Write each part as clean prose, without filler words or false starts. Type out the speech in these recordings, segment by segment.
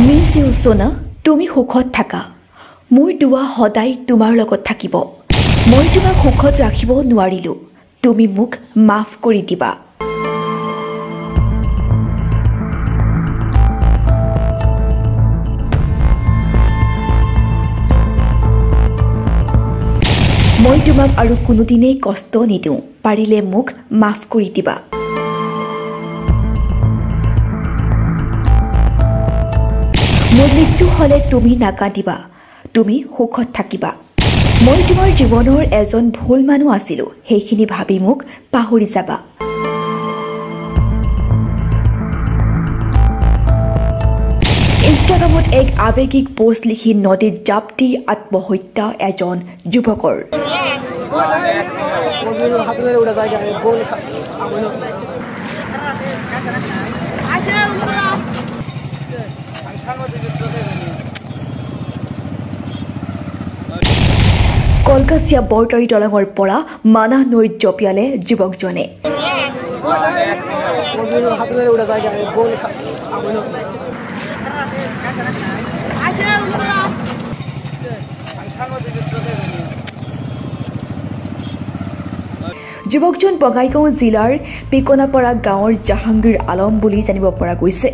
Miss you সোনা, তুমি সুখত থাকা। মোৰ দুৱা সদায় তোমাৰ লগত থাকিব। মই তোমাক সুখত ৰাখিব নোৱাৰিলোঁ, তুমি মোক মাফ কৰি দিবা। মই তোমাক আৰু কোনোদিনেই কষ্ট নিদিওঁ, পাৰিলে মোক মাফ কৰি দিবা। মোৰ মৃত্যু হ'লে তুমি নাকান্দিবা, তুমি সুখত থাকিবা। মই তোমাৰ জীৱনৰ এজন ভুল মানুহ আছিলোঁ, সেইখিনি ভাবি মোক পাহৰি যাবা। ইনষ্টাগ্ৰামত এক আৱেগিক পোষ্ট লিখি নদীত জাপ দি আত্মহত্যা এজন যুৱকৰ। কলকাছিয়া বৰতাৰী দলঙৰ পৰা মানাহ নৈত জঁপিয়ালে যুৱকজনে। যুৱকজন বঙাইগাঁও জিলাৰ পিকনাপাৰা গাঁৱৰ জাহাংগীৰ আলম বুলি জানিব পৰা গৈছে।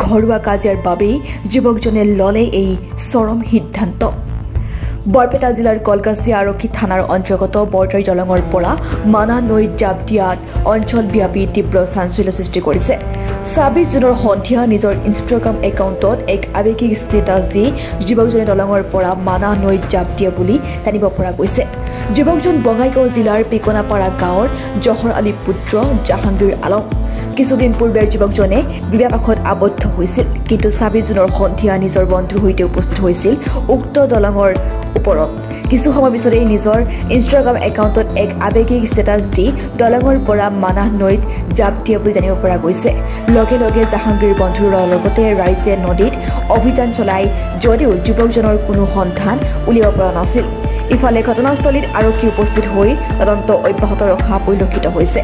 ঘৰুৱা কাজিয়াৰ বাবেই যুৱকজনে ল'লে এই চৰম সিদ্ধান্ত। বৰপেটা জিলাৰ কলকাছিয়া আৰক্ষী থানাৰ অন্তৰ্গত বৰতাৰী দলঙৰ পৰা মানাহ নৈত জাপ দিয়াত অঞ্চলব্যাপী তীব্ৰ চাঞ্চল্য সৃষ্টি কৰিছে। ২৬ জুনৰ সন্ধিয়া নিজৰ ইনষ্টাগ্ৰাম একাউণ্টত এক আৱেগিক ষ্টেটাছ দি যুৱকজনে দলঙৰ পৰা মানাহ নৈত জাপ দিয়ে বুলি জানিব পৰা গৈছে। যুৱকজন বঙাইগাঁও জিলাৰ পিকনাপাৰা গাঁৱৰ জহৰ আলীৰ পুত্ৰ জাহাংগীৰ আলম। কিছুদিন পূৰ্বে যুৱকজনে বিবাহপাশত আবদ্ধ হৈছিল, কিন্তু ২৬ জুনৰ সন্ধিয়া নিজৰ বন্ধুৰ সৈতে উপস্থিত হৈছিল উক্ত দলঙৰ ওপৰত। কিছু সময় পিছতেই নিজৰ ইনষ্টাগ্ৰাম একাউণ্টত এক আৱেগিক ষ্টেটাছ দি দলঙৰ পৰা মানাহ নৈত জাপ দিয়ে বুলি জানিব পৰা গৈছে। লগে লগে জাহাংগীৰ বন্ধুৰ লগতে ৰাইজে নদীত অভিযান চলাই যদিও যুৱকজনৰ কোনো সন্ধান উলিয়াব পৰা নাছিল। ইফালে ঘটনাস্থলীত আৰক্ষী উপস্থিত হৈ তদন্ত অব্যাহত ৰখা পৰিলক্ষিত হৈছে।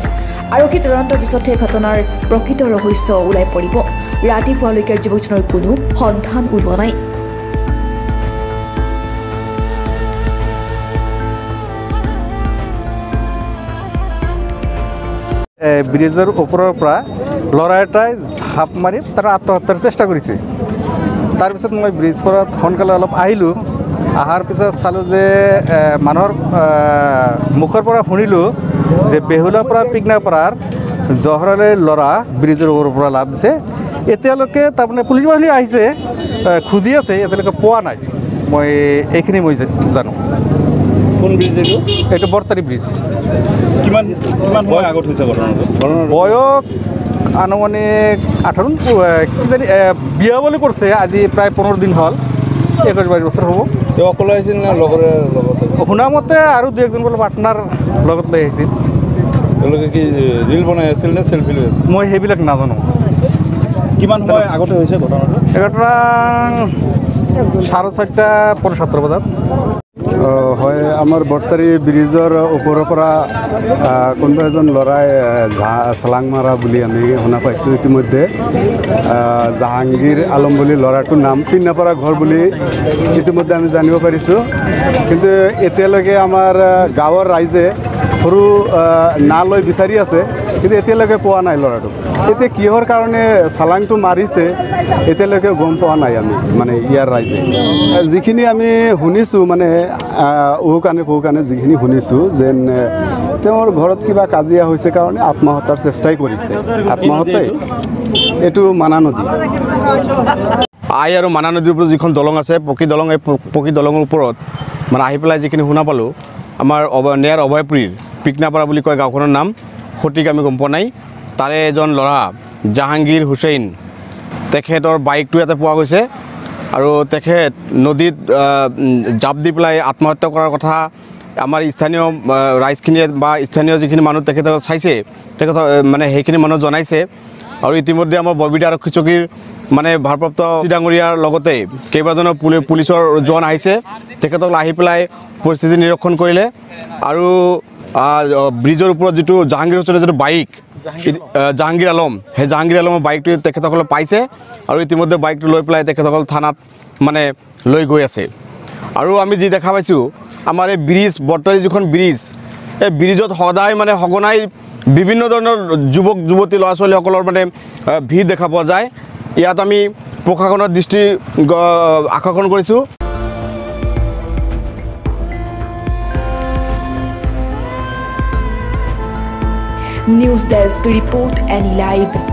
আৰক্ষী তদন্তৰ পিছতহে ঘটনাৰ প্ৰকৃত ৰহস্য ওলাই পৰিব। ৰাতিপুৱালৈকে যুৱকজনৰ কোনো সন্ধান ওলোৱা নাই। ব্ৰিজৰ ওপৰৰ পৰা ল'ৰা এটাই ঝাপ মাৰি তাৰ আত্মহত্যাৰ চেষ্টা কৰিছে। তাৰপিছত মই ব্ৰিজ পৰত সোনকালে অলপ আহিলোঁ। অহাৰ পিছত চালোঁ যে মানুহৰ মুখৰ পৰা শুনিলোঁ যে বেহুলাৰ পৰা পিকনাপাৰাৰ জহৰালে ল'ৰা ব্ৰিজৰ ওপৰৰ পৰা লাভ দিছে। এতিয়ালৈকে তাৰমানে পুলিচ বাহিনী আহিছে, খুজি আছে, এতিয়ালৈকে পোৱা নাই। মই এইখিনি মই জানো। কোন ব্ৰিজ এইটো বৰতাৰী ব্ৰিজ। কিমান সময় আগত হৈছে ঘটনাটো? বয়স আনুমানিক 18 কিজানি বিয়া বুলি কৰিছে। আজি প্ৰায় 15 দিন হ'ল, 21-22 বছৰ হ'ব। তেওঁ অকলে আহিছিল নে লগৰে লগতে? শুনামতে আৰু 2-1জন বোলে পাৰ্টনাৰ লগত লৈ আহিছিল। তেওঁলোকে কি ৰিল বনাই আছিল নে চেল্ফি লৈ আছিল? মই সেইবিলাক নাজানো। কিমান সময় আগতে হৈছে ঘটনাটো? ঘটনা 4:30-75 বজাত হয়। আমাৰ বৰতাৰী ব্ৰিজৰ ওপৰৰ পৰা কোনোবা এজন ল'ৰাই চালাং মাৰা বুলি আমি শুনা পাইছোঁ। ইতিমধ্যে জাহাংগীৰ আলম বুলি ল'ৰাটোৰ নাম, পিকনাপাৰা ঘৰ বুলি ইতিমধ্যে আমি জানিব পাৰিছোঁ। কিন্তু এতিয়ালৈকে আমাৰ গাঁৱৰ ৰাইজে সৰু নালৈ বিচাৰি আছে, কিন্তু এতিয়ালৈকে পোৱা নাই ল'ৰাটোক। এতিয়া কিহৰ কাৰণে চালাংটো মাৰিছে এতিয়ালৈকে গম পোৱা নাই আমি, মানে ইয়াৰ ৰাইজে। যিখিনি আমি শুনিছোঁ, মানে কাণে যিখিনি শুনিছোঁ, যেন তেওঁৰ ঘৰত কিবা কাজিয়া হৈছে কাৰণে আত্মহত্যাৰ চেষ্টাই কৰিছে। আত্মহত্যাই এইটো মানাহ নদী। আই আৰু মানাহ নদীৰ ওপৰত যিখন দলং আছে, পকী দলং, এই পকী দলঙৰ ওপৰত মানে আহি পেলাই যিখিনি শুনা পালোঁ, আমাৰ নেয়াৰ অভয়পুৰীৰ পিকনাপাৰা বুলি কয় গাঁওখনৰ নাম, সঠিক আমি গম পোৱা নাই। তাৰে এজন ল'ৰা জাহাংগীৰ হুছেইন, তেখেতৰ বাইকটো ইয়াতে পোৱা গৈছে আৰু তেখেত নদীত জাপ দি পেলাই আত্মহত্যা কৰাৰ কথা আমাৰ স্থানীয় ৰাইজখিনিয়ে বা স্থানীয় যিখিনি মানুহ তেখেতক চাইছে, তেখেতক মানে সেইখিনি মানুহ জনাইছে। আৰু ইতিমধ্যে আমাৰ বৰবিটা আৰক্ষী চকীৰ মানে ভাৰপ্ৰাপ্ত ডাঙৰীয়াৰ লগতে কেইবাজনো পুলিচৰ জোৱান আহিছে। তেখেতক আহি পেলাই পৰিস্থিতি নিৰীক্ষণ কৰিলে আৰু ব্ৰিজৰ ওপৰত যিটো জাহাংগীৰ হুছেইনৰ যিটো বাইক, জাহাংগীৰ আলম, সেই জাহাংগীৰ আলমৰ বাইকটো তেখেতসকলে পাইছে আৰু ইতিমধ্যে বাইকটো লৈ পেলাই তেখেতসকল থানাত মানে লৈ গৈ আছে আৰু আমি যি দেখা পাইছোঁ আমাৰ এই ব্ৰিজ বৰতাৰী যিখন ব্ৰিজ এই ব্ৰিজত সদায় মানে সঘনাই বিভিন্ন ধৰণৰ যুৱক যুৱতী ল'ৰা ছোৱালীসকলৰ মানে ভিৰ দেখা পোৱা যায় ইয়াত আমি প্ৰশাসনৰ দৃষ্টি আকৰ্ষণ কৰিছোঁ News Desk Report Any Live